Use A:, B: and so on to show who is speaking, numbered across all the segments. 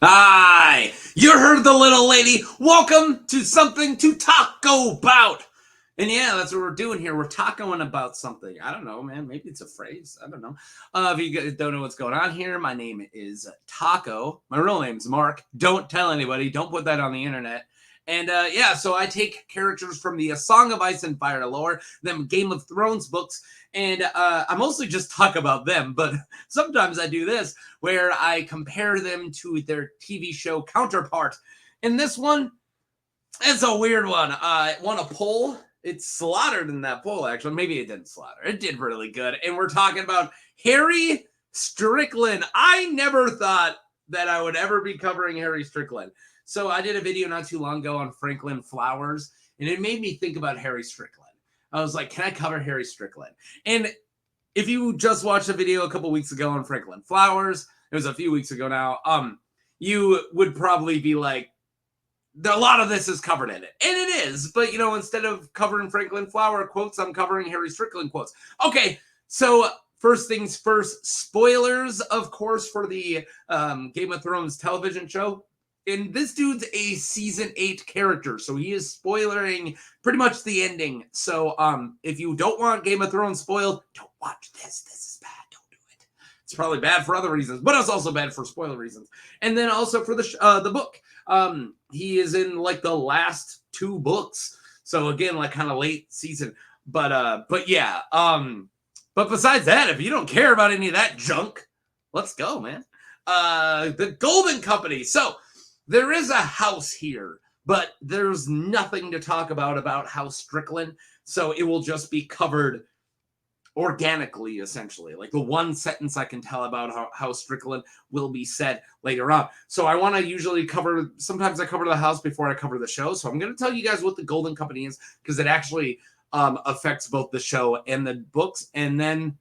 A: Hi! You heard the little lady. Welcome to something to taco about. And yeah, that's what we're doing here. We're tacoing about something. I don't know, man. Maybe it's a phrase. I don't know. If you guys don't know what's going on here, my name is Taco. My real name's Mark. Don't tell anybody. Don't put that on the internet. And yeah, so I take characters from the Song of Ice and Fire lore, them Game of Thrones books, and I mostly just talk about them, but sometimes I do this where I compare them to their TV show counterpart. And this one, it's a weird one. It won a poll. It slaughtered in that poll, actually. Maybe it didn't slaughter. It did really good. And we're talking about Harry Strickland. I never thought that I would ever be covering Harry Strickland. So I did a video not too long ago on Franklin Flowers, and it made me think about Harry Strickland. I was like, can I cover Harry Strickland? And if you just watched a video a couple weeks ago on Franklin Flowers, it was a few weeks ago now, you would probably be like, a lot of this is covered in it. And it is, but you know, instead of covering Franklin Flower quotes, I'm covering Harry Strickland quotes. Okay, so first things first, spoilers, of course, for the Game of Thrones television show. And this dude's a season 8 character, so he is spoiling pretty much the ending. So if you don't want Game of Thrones spoiled, don't watch this. This is bad. Don't do it. It's probably bad for other reasons, but it's also bad for spoiler reasons. And then also for the book, he is in like the last 2 books. So again, like kind of late season. But yeah. But besides that, if you don't care about any of that junk, let's go, man. The Golden Company. So there is a house here, but there's nothing to talk about House Strickland, so it will just be covered organically, essentially. Like the one sentence I can tell about how House Strickland will be said later on. So I want to usually cover, sometimes I cover the house before I cover the show, so I'm going to tell you guys what the Golden Company is, because it actually affects both the show and the books, and then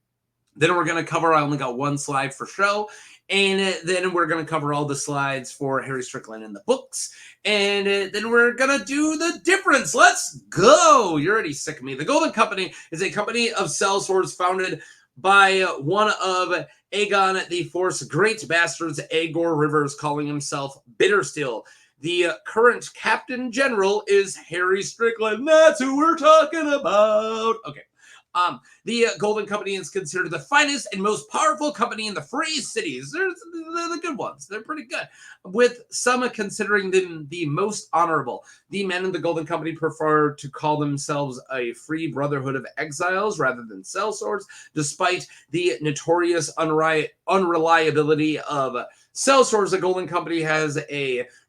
A: we're going to cover, I only got one slide for show, and then we're going to cover all the slides for Harry Strickland in the books. And then we're going to do the difference. Let's go. You're already sick of me. The Golden Company is a company of sellswords founded by one of Aegon the Fourth's great bastards, Aegor Rivers, calling himself Bittersteel. The current captain general is Harry Strickland. That's who we're talking about. Okay. The Golden Company is considered the finest and most powerful company in the free cities. They're the good ones. They're pretty good, with some considering them the most honorable. The men in the Golden Company prefer to call themselves a free brotherhood of exiles rather than sellswords, despite the notorious unreliability of sellswords. The Golden Company has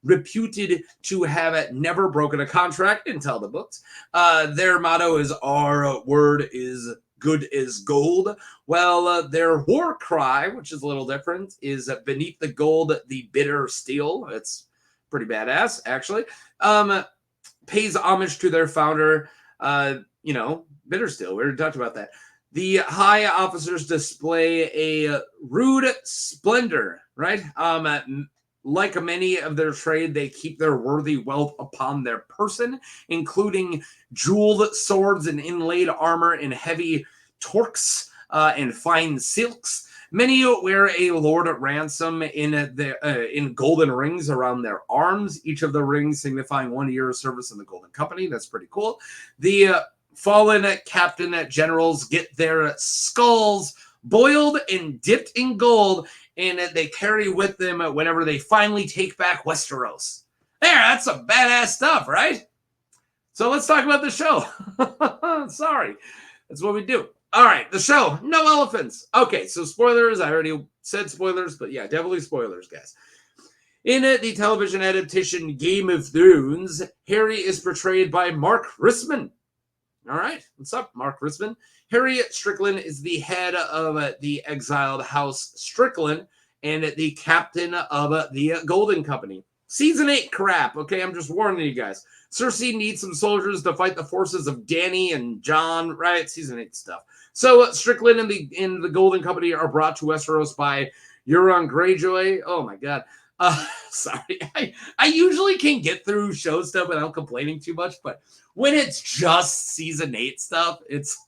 A: reputed to have never broken a contract until the books. Their motto is "Our word is good as gold." Well, their war cry, which is a little different, is "Beneath the gold, the bitter steel." It's pretty badass, actually. Pays homage to their founder, Bittersteel. We already talked about that. The high officers display a rude splendor, right? Like many of their trade, they keep their worthy wealth upon their person, including jeweled swords and inlaid armor and heavy torques and fine silks. Many wear a lord at ransom in golden rings around their arms, each of the rings signifying 1 year of service in the Golden Company. That's pretty cool. The fallen captain generals get their skulls boiled and dipped in gold, and they carry with them whenever they finally take back Westeros. There, that's some badass stuff, right? So let's talk about the show. Sorry, that's what we do. All right, the show, no elephants. Okay, so spoilers. I already said spoilers, but yeah, definitely spoilers, guys. In the television adaptation Game of Thrones, Harry is portrayed by Mark Rissman. All right, what's up, Mark Rissman? Harry Strickland is the head of the exiled House Strickland and the captain of the Golden Company. Season 8 crap, okay? I'm just warning you guys. Cersei needs some soldiers to fight the forces of Dany and Jon, right? Season 8 stuff. So Strickland and the Golden Company are brought to Westeros by Euron Greyjoy. Oh, my God. Sorry. I usually can get through show stuff without complaining too much, but when it's just season 8 stuff, it's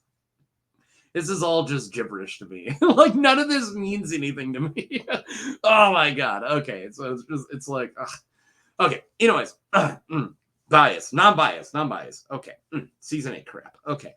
A: This is all just gibberish to me. Like, none of this means anything to me. Oh my god. Okay, so it's like, ugh. Okay. Anyways, bias, non-bias. Okay, season 8 crap. Okay,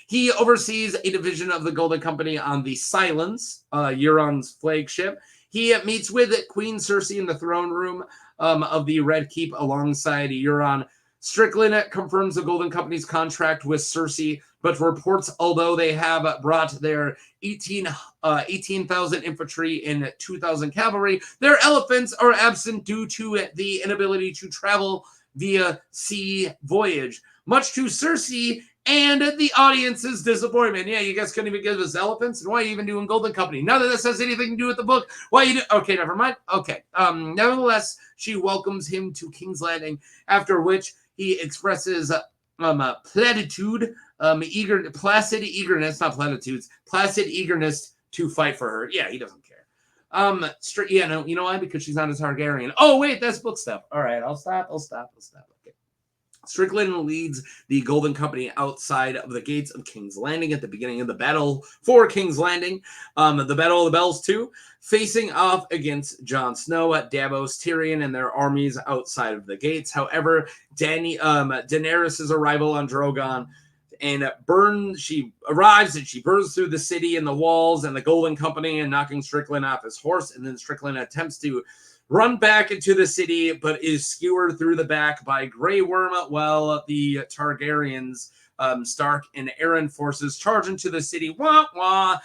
A: he oversees a division of the Golden Company on the Silence, Euron's flagship. He meets with Queen Cersei in the throne room of the Red Keep alongside Euron. Strickland confirms the Golden Company's contract with Cersei, but reports although they have brought their 18,000 infantry and 2,000 cavalry, their elephants are absent due to the inability to travel via sea voyage, much to Cersei and the audience's disappointment. Yeah, you guys couldn't even give us elephants, and why are you even doing Golden Company? None of this has anything to do with the book. Why you do? Okay, never mind. Okay. Nevertheless, she welcomes him to King's Landing, after which he expresses placid eagerness, not platitudes, placid eagerness to fight for her. Yeah, he doesn't care. Yeah, no, you know why? Because she's not a Targaryen. Oh, wait, that's book stuff. All right, I'll stop. Okay. Strickland leads the Golden Company outside of the gates of King's Landing at the beginning of the battle for King's Landing. The Battle of the Bells 2, facing off against Jon Snow, Davos, Tyrion, and their armies outside of the gates. However, Daenerys' arrival on Drogon and she arrives and she burns through the city and the walls and the Golden Company and knocking Strickland off his horse. And then Strickland attempts to run back into the city, but is skewered through the back by Grey Worm while the Targaryens, Stark and Arryn forces charge into the city. Wah, wah.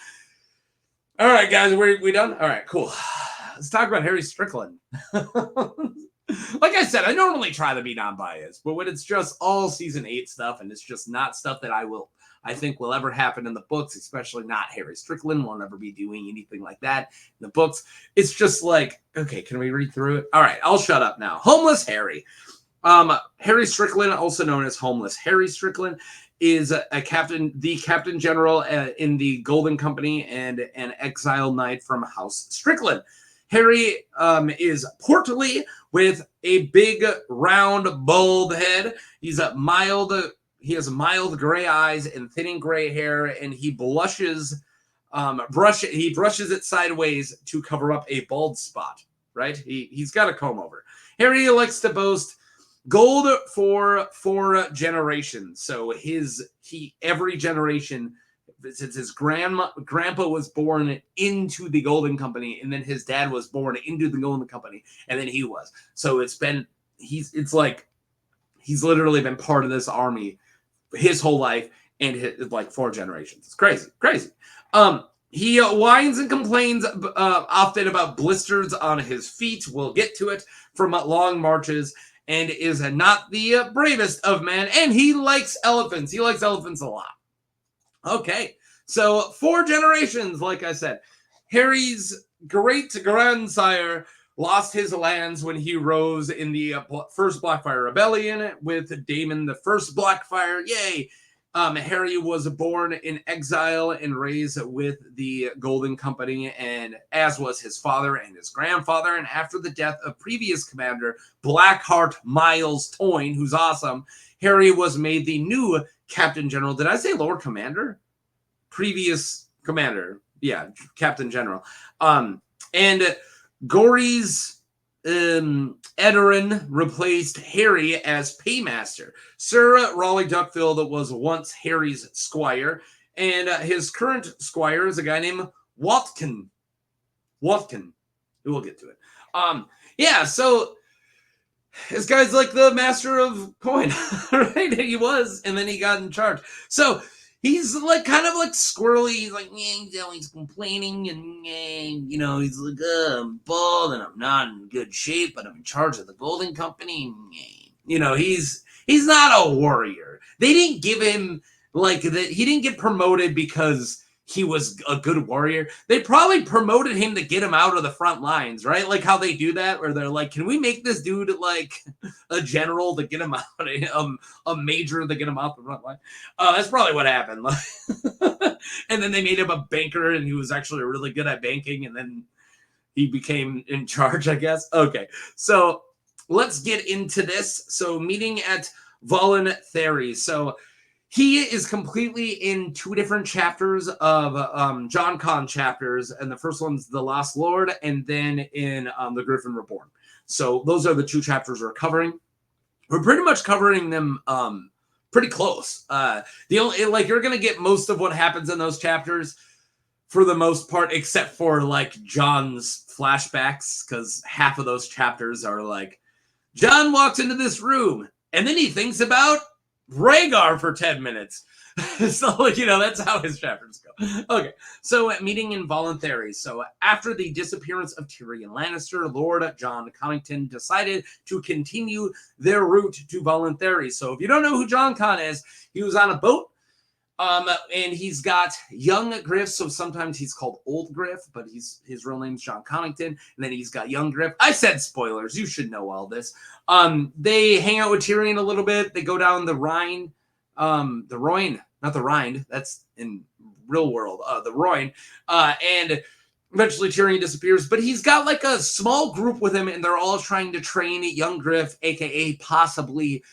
A: All right, guys, we done? All right, cool. Let's talk about Harry Strickland. Like I said, I normally try to be non-biased, but when it's just all season 8 stuff and it's just not stuff that I think will ever happen in the books, especially not Harry Strickland won't ever be doing anything like that in the books. It's just like, okay, can we read through it? All right, I'll shut up now. Homeless Harry. Harry Strickland, also known as Homeless Harry Strickland, is the captain general in the Golden Company and an exiled knight from House Strickland. Harry is portly with a big, round, bald head. He has mild gray eyes and thinning gray hair, and he brushes it sideways to cover up a bald spot. Right? He's got a comb over. Harry likes to boast gold for 4 generations. So every generation, since his grandpa was born into the Golden Company, and then his dad was born into the Golden Company, and then he was. So he's literally been part of this army his whole life and like 4 generations. It's crazy. He whines and complains often about blisters on his feet. We'll get to it, from long marches, and is not the bravest of men. And he likes elephants. He likes elephants a lot. Okay, so 4 generations, like I said. Harry's great-grandsire lost his lands when he rose in the First Blackfyre Rebellion with Daemon the First Blackfyre. Yay! Harry was born in exile and raised with the Golden Company, and as was his father and his grandfather. And after the death of previous commander Blackheart Miles Toyne, who's awesome, Harry was made the new Captain General. Did I say Lord Commander? Previous commander. Yeah, Captain General. And Gory's Edarin replaced Harry as paymaster. Sir Raleigh Duckfield was once Harry's squire, and his current squire is a guy named Watkin. We'll get to it. Yeah, so this guy's like the master of coin, right? He was, and then he got in charge. So he's like kind of like squirrely. He's like, he's always complaining, and he's like, I'm bald and I'm not in good shape, but I'm in charge of the Golden Company. He's not a warrior. They didn't give him he didn't get promoted because he was a good warrior. They probably promoted him to get him out of the front lines, right? Like how they do that, where they're like, can we make this dude like a general to get him out, a major to get him out the front line? That's probably what happened. And then they made him a banker, and he was actually really good at banking, and then he became in charge, I guess. Okay, so let's get into this. So meeting at Volon Theres. So He is completely in two different chapters of Jon Con chapters, and the first one's The Lost Lord, and then in The Griffin Reborn. So those are the two chapters we're covering. We're pretty much covering them pretty close. The only you're gonna get most of what happens in those chapters for the most part, except for like Jon's flashbacks, because half of those chapters are like Jon walks into this room and then he thinks about Rhaegar for 10 minutes. So, you know, that's how his chapters go. Okay, so meeting in Voluntary. So after the disappearance of Tyrion Lannister, Lord Jon Connington decided to continue their route to Voluntary. So if you don't know who Jon Con is, he was on a boat, and he's got young Griff, so sometimes he's called Old Griff, but his real name's Jon Connington, and then he's got young Griff. I said spoilers, you should know all this. They hang out with Tyrion a little bit, they go down the Rhine, the Rhine, not the Rhine, that's in real world, the Rhine, and eventually Tyrion disappears, but he's got like a small group with him, and they're all trying to train young Griff, aka possibly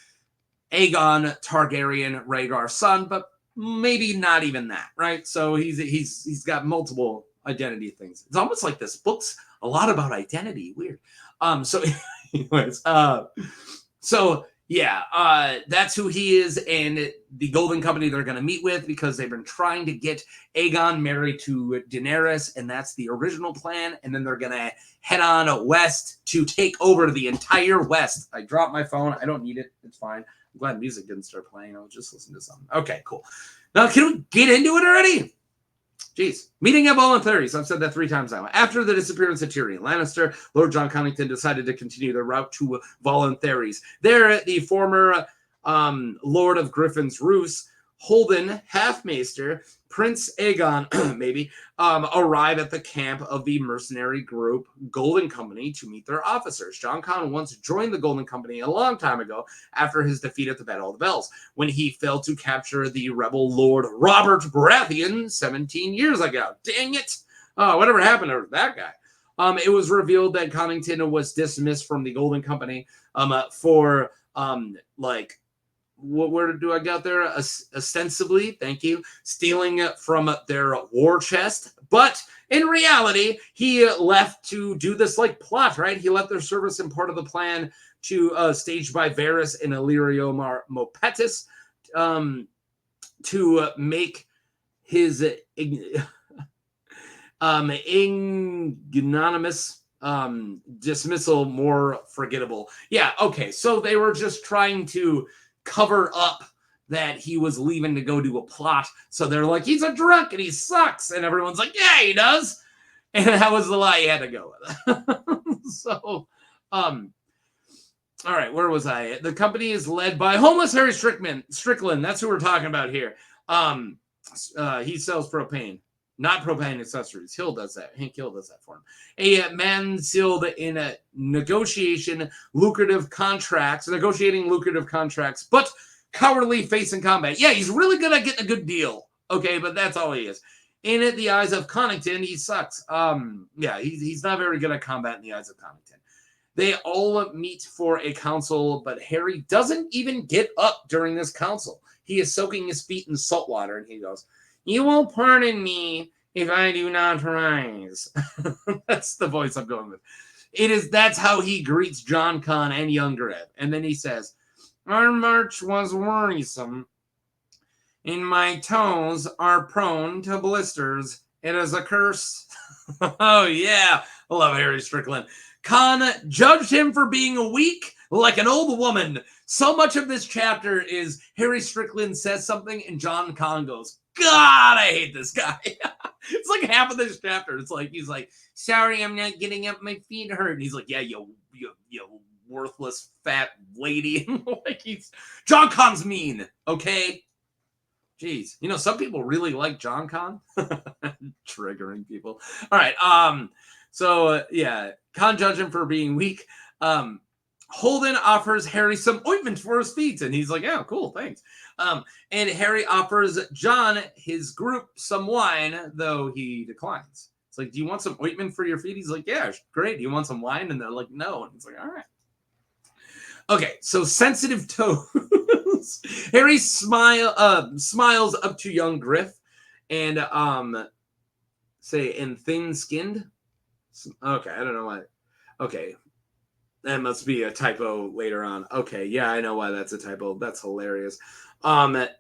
A: Aegon Targaryen, Rhaegar's son, but maybe not even that, right? So he's got multiple identity things. It's almost like this book's a lot about identity. Weird. So anyways, so yeah, that's who he is, and the Golden Company they're going to meet with because they've been trying to get Aegon married to Daenerys, and that's the original plan. And then they're going to head on west to take over the entire west. I dropped my phone. I don't need it. It's fine. I'm glad music didn't start playing. I was just listening to something. Okay, cool. Now, can we get into it already? Jeez. Meeting at Voluntary. So I've said that 3 times now. After the disappearance of Tyrion Lannister, Lord Jon Connington decided to continue their route to Voluntaries. There, the former Lord of Griffin's Roost, Holden Halfmaester, Prince Aegon, maybe, arrive at the camp of the mercenary group Golden Company to meet their officers. Jon Con once joined the Golden Company a long time ago after his defeat at the Battle of the Bells, when he failed to capture the rebel Lord Robert Baratheon 17 years ago. Dang it! Whatever happened to that guy? It was revealed that Connington was dismissed from the Golden Company for where do I got there? Ostensibly, thank you, stealing from their war chest. But in reality, he left to do this like plot, right? He left their service in part of the plan to staged by Varys and Illyrio Mopetus to make his ignominious dismissal more forgettable. Yeah, okay, so they were just trying to cover up that he was leaving to go do a plot. So they're like, he's a drunk and he sucks. And everyone's like, yeah, he does. And that was the lie he had to go with. So, all right, where was I? The company is led by Homeless Harry Strickland. That's who we're talking about here. He sells propane. Not propane accessories. Hill does that. Hank Hill does that for him. A man sealed in a negotiating lucrative contracts, but cowardly facing combat. Yeah, he's really good at getting a good deal. Okay, but that's all he is. In the eyes of Connington, he sucks. Yeah, he's not very good at combat in the eyes of Connington. They all meet for a council, but Harry doesn't even get up during this council. He is soaking his feet in salt water, and he goes, "You will pardon me if I do not rise." That's the voice I'm going with. That's how he greets Jon Con and young Griff. And then he says, "Our march was worrisome, and my toes are prone to blisters. It is a curse." Oh, yeah. I love Harry Strickland. Con judged him for being weak like an old woman. So much of this chapter is Harry Strickland says something and Jon Con goes, "God, I hate this guy." It's like half of this chapter. It's like, he's like, "Sorry, I'm not getting up. My feet hurt." And he's like, "Yeah, you worthless fat lady." Like, Jon Con's mean, okay? Jeez. You know, some people really like Jon Con. Triggering people. All right. Yeah, Con judged him for being weak. Holden offers Harry some ointment for his feet, and he's like, "Yeah, cool, thanks." And Harry offers Jon, his group, some wine, though he declines. It's like, "Do you want some ointment for your feet?" He's like, "Yeah, great. Do you want some wine?" And they're like, "No." And he's like, "All right." Okay, so sensitive toes. Harry smiles up to young Griff and say, and thin-skinned? Okay, I don't know why. Okay, that must be a typo later on. Okay, yeah, I know why that's a typo. That's hilarious.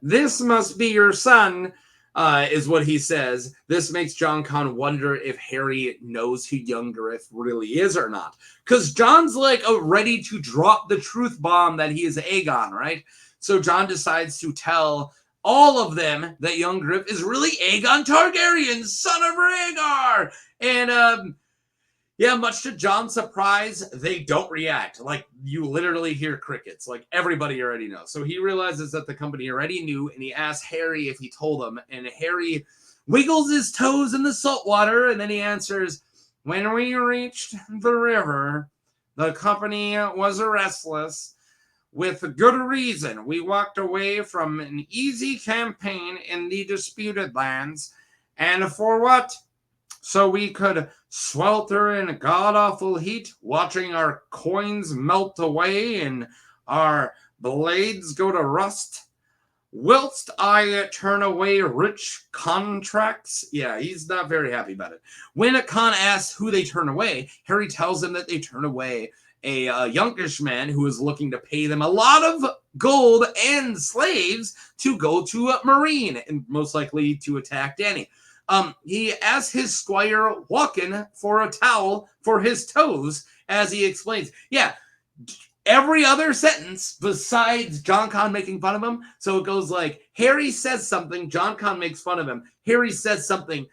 A: This must be your son, is what he says. This makes Jon Con wonder if Harry knows who young Griff really is or not. Because Jon's like ready to drop the truth bomb that he is Aegon, right? So Jon decides to tell all of them that young Griff is really Aegon Targaryen, son of Rhaegar. And yeah, much to Jon's surprise, they don't react. Like, you literally hear crickets. Like, everybody already knows. So he realizes that the company already knew, and he asks Harry if he told them. And Harry wiggles his toes in the salt water, and then he answers, when we reached the river, the company was restless. With good reason, we walked away from an easy campaign in the disputed lands. And for what? So we could swelter in god-awful heat, watching our coins melt away and our blades go to rust, whilst I turn away rich contracts. Yeah, he's not very happy about it. When Khan asks who they turn away, Harry tells them that they turn away a youngish man who is looking to pay them a lot of gold and slaves to go to Marine, and most likely to attack Dany. He asks his squire Walken for a towel for his toes, as he explains. Yeah, every other sentence besides Jon Con making fun of him. So it goes like, Harry says something, Jon Con makes fun of him. Harry says something,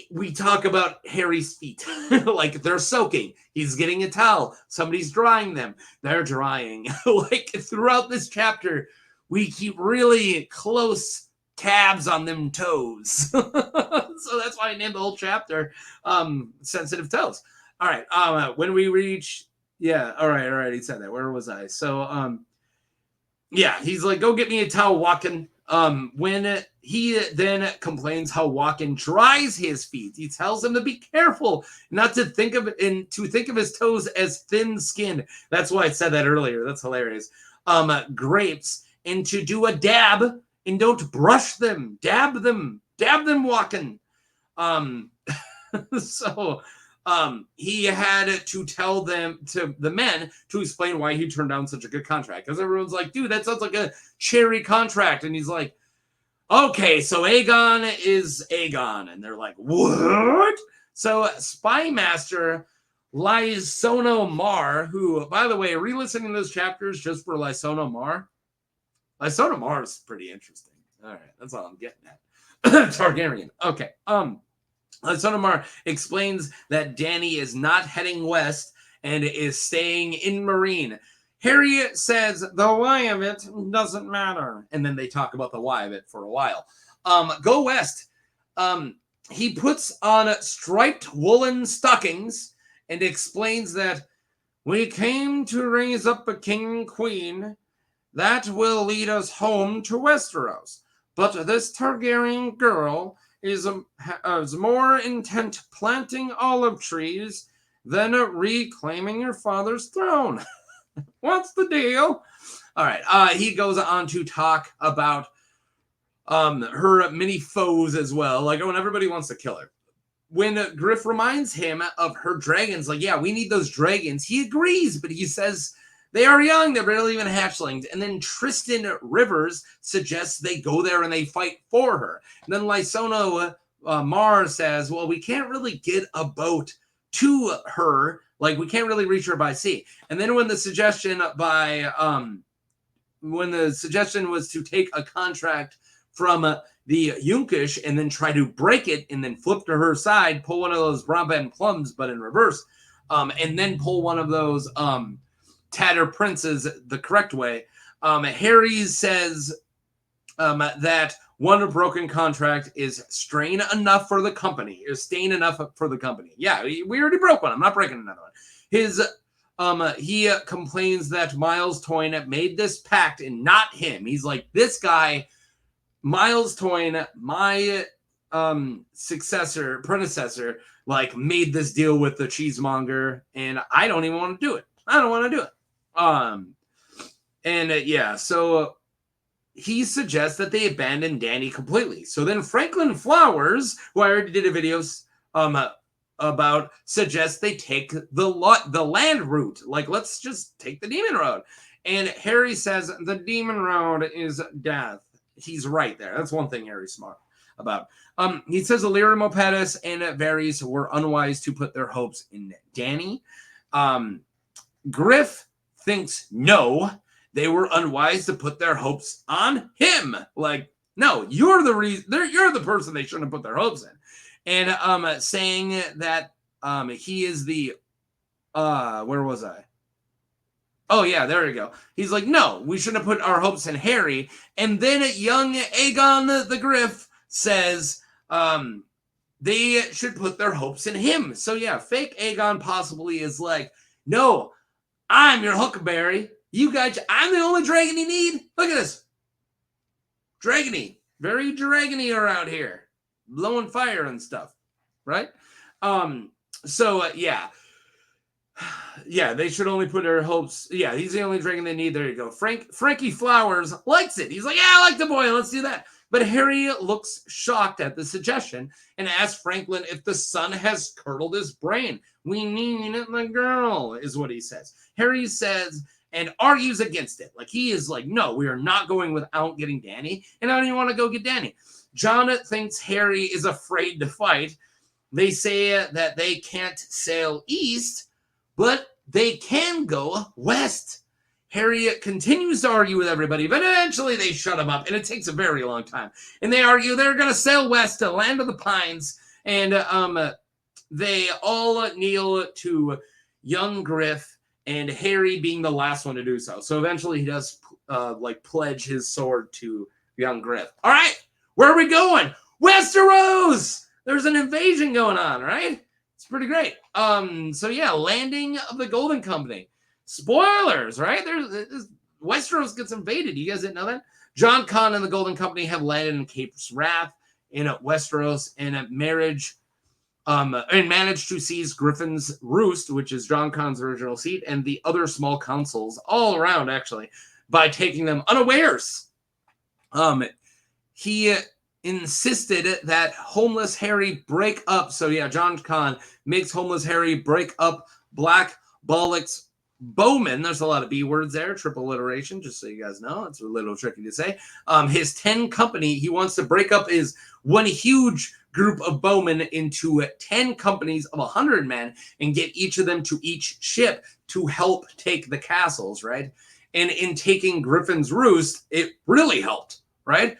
A: we talk about Harry's feet. Like, they're soaking. He's getting a towel. Somebody's drying them. They're drying. Like, throughout this chapter, we keep really close tabs on them toes. So that's why I named the whole chapter Sensitive Toes. All right. When we reach, yeah, all right, he said that. Where was I? So yeah, he's like, go get me a towel, Walken. When he then complains how Walken dries his feet, he tells him to be careful not to think of it and to think of his toes as thin-skinned. That's why I said that earlier. That's hilarious. Grapes, and to do a dab and don't brush them. Dab them, Walken. So he had to tell them, to the men, to explain why he turned down such a good contract. Because everyone's like, dude, that sounds like a cherry contract. And he's like, okay, so Aegon is Aegon. And they're like, what? So Spy Master Lysono Mar, who, by the way, re-listening to those chapters just for Lysono Mar is pretty interesting. All right, that's all I'm getting at. Targaryen. Okay. Lysono explains that Dany is not heading west and is staying in Marine. Harry says the why of it doesn't matter. And then they talk about the why of it for a while. Go west. He puts on striped woolen stockings and explains that we came to raise up a king and queen that will lead us home to Westeros. But this Targaryen girl is more intent planting olive trees than reclaiming your father's throne. What's the deal? All right. He goes on to talk about her many foes as well. Like, when everybody wants to kill her. When Griff reminds him of her dragons, like, yeah, we need those dragons. He agrees, but he says they are young. They're barely even hatchlings. And then Tristan Rivers suggests they go there and they fight for her. And then Lysono Mar says, well, we can't really get a boat to her. Like, we can't really reach her by sea. And then when the suggestion was to take a contract from the Yunkish and then try to break it and then flip to her side, pull one of those Brabant plums, but in reverse, and then pull one of those Tatter Princes the correct way. Harry says that one broken contract is strain enough for the company, is stain enough for the company. Yeah, we already broke one. I'm not breaking another one. He complains that Miles Toyne made this pact and not him. He's like, this guy, Miles Toyne, my predecessor, like, made this deal with the cheesemonger, and I don't even want to do it. I don't want to do it. Yeah, so he suggests that they abandon Dany completely. So then Franklin Flowers, who I already did a video about, suggests they take the land route. Like, let's just take the demon road. And Harry says the demon road is death. He's right there. That's one thing Harry's smart about. He says Illyrio Mopatis and Varys were unwise to put their hopes in Dany. Griff thinks no, they were unwise to put their hopes on him. Like, no, you're the reason. You're the person they shouldn't have put their hopes in. And saying that he is the where was I? Oh yeah, there you go. He's like, no, we shouldn't have put our hopes in Harry. And then young Aegon the Griff says they should put their hopes in him. So yeah, fake Aegon possibly is like, no, I'm your Huckleberry. You guys, I'm the only dragon you need. Look at this. Dragony. Very dragony around here. Blowing fire and stuff. Right? Yeah. Yeah, they should only put their hopes. Yeah, he's the only dragon they need. There you go. Frankie Flowers likes it. He's like, yeah, I like the boy. Let's do that. But Harry looks shocked at the suggestion and asks Franklin if the sun has curdled his brain. We need the girl, is what he says. Harry says and argues against it. Like, he is like, no, we are not going without getting Dany, and I don't even want to go get Dany. Jon thinks Harry is afraid to fight. They say that they can't sail east, but they can go west. Harry continues to argue with everybody, but eventually they shut him up, and it takes a very long time. And they argue they're going to sail west to Land of the Pines, and they all kneel to young Griff, and Harry being the last one to do so. So eventually he does pledge his sword to young Griff. All right, where are we going? Westeros! There's an invasion going on, right? It's pretty great. So yeah, landing of the Golden Company. Spoilers, right? There's Westeros gets invaded. You guys didn't know that? Jon Connington and the Golden Company have landed in Cape's Wrath in Westeros and managed to seize Griffin's Roost, which is Jon Connington's original seat, and the other small councils all around, actually, by taking them unawares. He insisted that Homeless Harry break up. So yeah, Jon Connington makes Homeless Harry break up Black Bollock's Bowman. There's a lot of B words there, triple alliteration, just so you guys know. It's a little tricky to say. His 10 company, he wants to break up his one huge group of bowmen into 10 companies of 100 men and get each of them to each ship to help take the castles, right? And in taking Griffin's Roost, it really helped, right?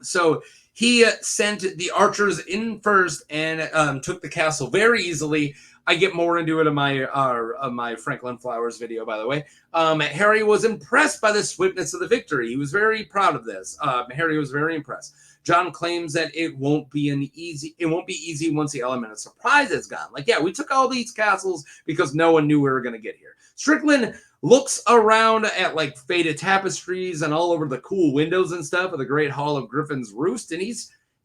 A: So he sent the archers in first and took the castle very easily. I get more into it in my Franklin Flowers video, by the way. Harry was impressed by the swiftness of the victory. He was very proud of this. Harry was very impressed. Jon claims that it won't be easy once the element of surprise is gone. Like, yeah, we took all these castles because no one knew we were going to get here. Strickland looks around at like faded tapestries and all over the cool windows and stuff of the Great Hall of Griffin's Roost, and he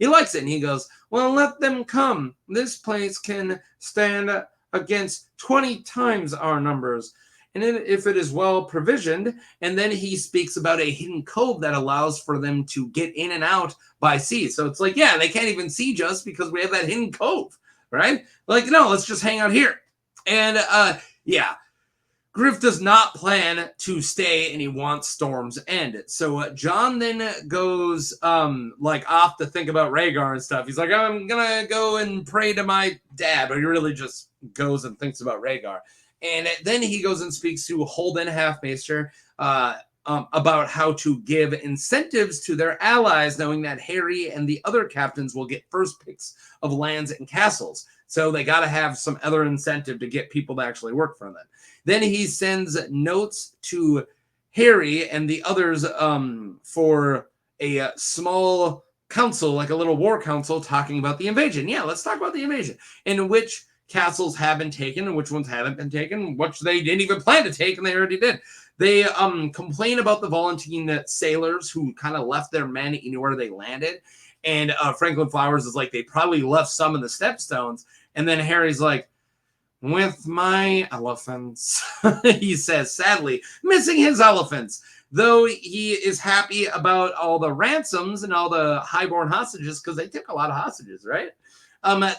A: likes it, and he goes, well, let them come. This place can stand against 20 times our numbers, and if it is well provisioned. And then he speaks about a hidden cove that allows for them to get in and out by sea. So it's like, yeah, they can't even siege us because we have that hidden cove, right? Like, no, let's just hang out here. And yeah, Griff does not plan to stay, and he wants Storm's End. So Jon then goes off to think about Rhaegar and stuff. He's like, I'm gonna go and pray to my dad, but he really just goes and thinks about Rhaegar. And then he goes and speaks to Holden Halfmaester about how to give incentives to their allies, knowing that Harry and the other captains will get first picks of lands and castles. So they got to have some other incentive to get people to actually work for them. Then he sends notes to Harry and the others for a small council, like a little war council, talking about the invasion. Yeah, let's talk about the invasion. In which castles have been taken and which ones haven't been taken, which they didn't even plan to take, and they already did. They complain about the Volantine sailors who kind of left their men anywhere they landed. And Franklin Flowers is like, they probably left some in the Stepstones. And then Harry's like, with my elephants. He says, sadly, missing his elephants. Though he is happy about all the ransoms and all the highborn hostages, because they took a lot of hostages, right?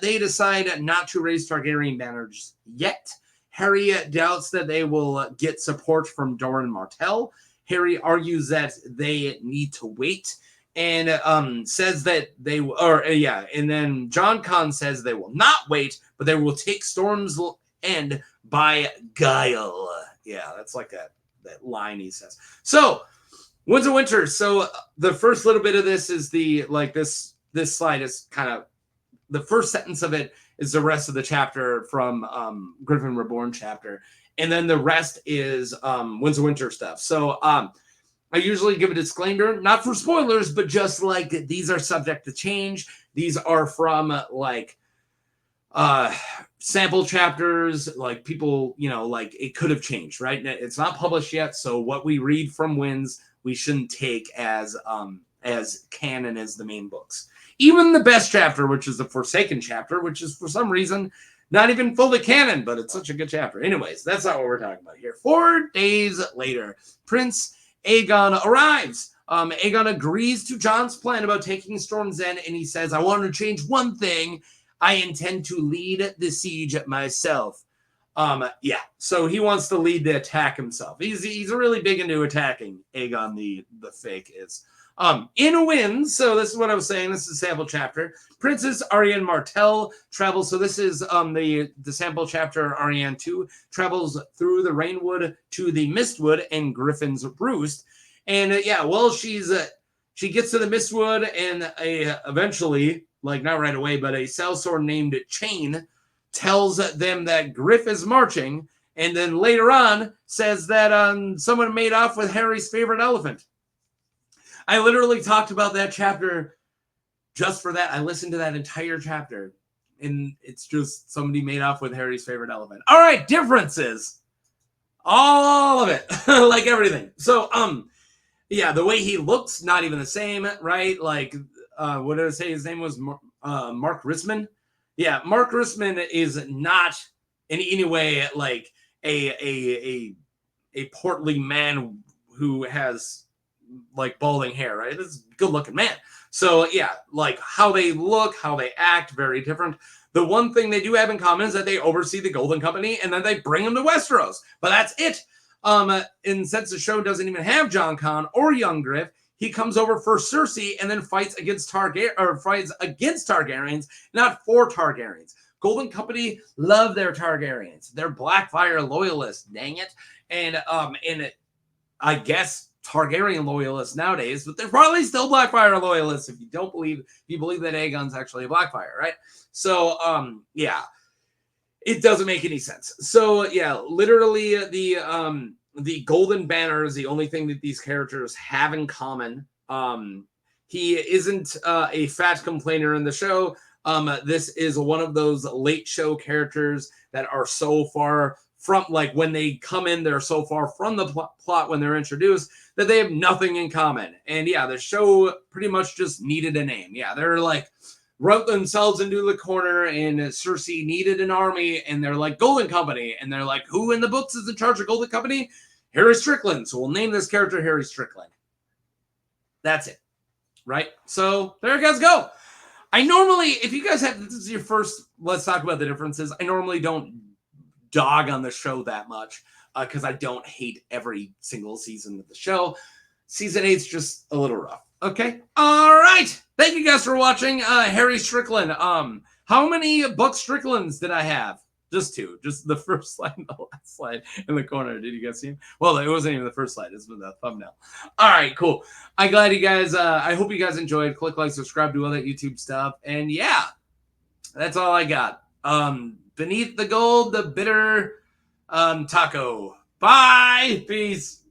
A: They decide not to raise Targaryen banners yet. Harry doubts that they will get support from Doran Martell. Harry argues that they need to wait and says that they and then Jon Con says they will not wait, but they will take Storm's End by guile. Yeah, that's like that line he says. So Winds of Winter. So the first little bit of this is this slide is kind of the first sentence of it is the rest of the chapter from Griffin Reborn chapter, and then the rest is Winds of Winter stuff. So I usually give a disclaimer, not for spoilers, but just like these are subject to change. These are from sample chapters, like people, like it could have changed, right? It's not published yet, so what we read from Winds, we shouldn't take as canon as the main books. Even the best chapter, which is the Forsaken chapter, which is for some reason not even fully canon, but it's such a good chapter. Anyways, that's not what we're talking about here. 4 days later, Prince Aegon arrives. Aegon agrees to Jon's plan about taking Storm's End, and he says, I want to change one thing. I intend to lead the siege myself. So he wants to lead the attack himself. He's really big into attacking, Aegon the fake is. In Winds, so this is what I was saying, this is a sample chapter. Princess Arianne Martell travels, so this is the sample chapter, Arianne 2, travels through the Rainwood to the Mistwood and Griffin's Roost. And she gets to the Mistwood and eventually, like not right away, but a sellsword named Chain tells them that Griff is marching, and then later on says that someone made off with Harry's favorite elephant. I literally talked about that chapter just for that. I listened to that entire chapter, and it's just somebody made off with Harry's favorite elephant. All right, differences. All of it. Like everything. So, the way he looks, not even the same, right? Like, what did I say? His name was Mark Risman. Yeah, Mark Risman is not in any way like a portly man who has like balding hair, right? This is a good looking man. So yeah, like how they look, how they act, very different. The one thing they do have in common is that they oversee the Golden Company and then they bring them to Westeros. But that's it. And since the show doesn't even have Jon Con or Young Griff, he comes over for Cersei and then fights against Targaryens, not for Targaryens. Golden Company love their Targaryens. They're Blackfyre loyalists, dang it. And I guess Targaryen loyalists nowadays, but they're probably still Blackfyre loyalists if you believe that Aegon's actually a Blackfyre, right? So it doesn't make any sense. So yeah, literally the Golden Banner is the only thing that these characters have in common. He isn't a fat complainer in the show. This is one of those late show characters that are so far from, like, when they come in, they're so far from the plot when they're introduced that they have nothing in common. And yeah, the show pretty much just needed a name. Yeah, they're like, wrote themselves into the corner, and Cersei needed an army, and they're like, Golden Company. And they're like, who in the books is in charge of Golden Company? Harry Strickland. So we'll name this character Harry Strickland. That's it. Right? So there you guys go. I normally, if you guys have, this is your first, let's talk about the differences. I normally don't dog on the show that much because I don't hate every single season of the show. Season 8's just a little rough. Okay. All right. Thank you guys for watching Harry Strickland. How many Buck Stricklands did I have? Just 2. Just the first slide and the last slide in the corner. Did you guys see him? Well, it wasn't even the first slide. It's the thumbnail. All right, cool. I'm glad you guys, I hope you guys enjoyed. Click like, subscribe, do all that YouTube stuff. And yeah, that's all I got. Beneath the gold, the bitter taco. Bye. Peace.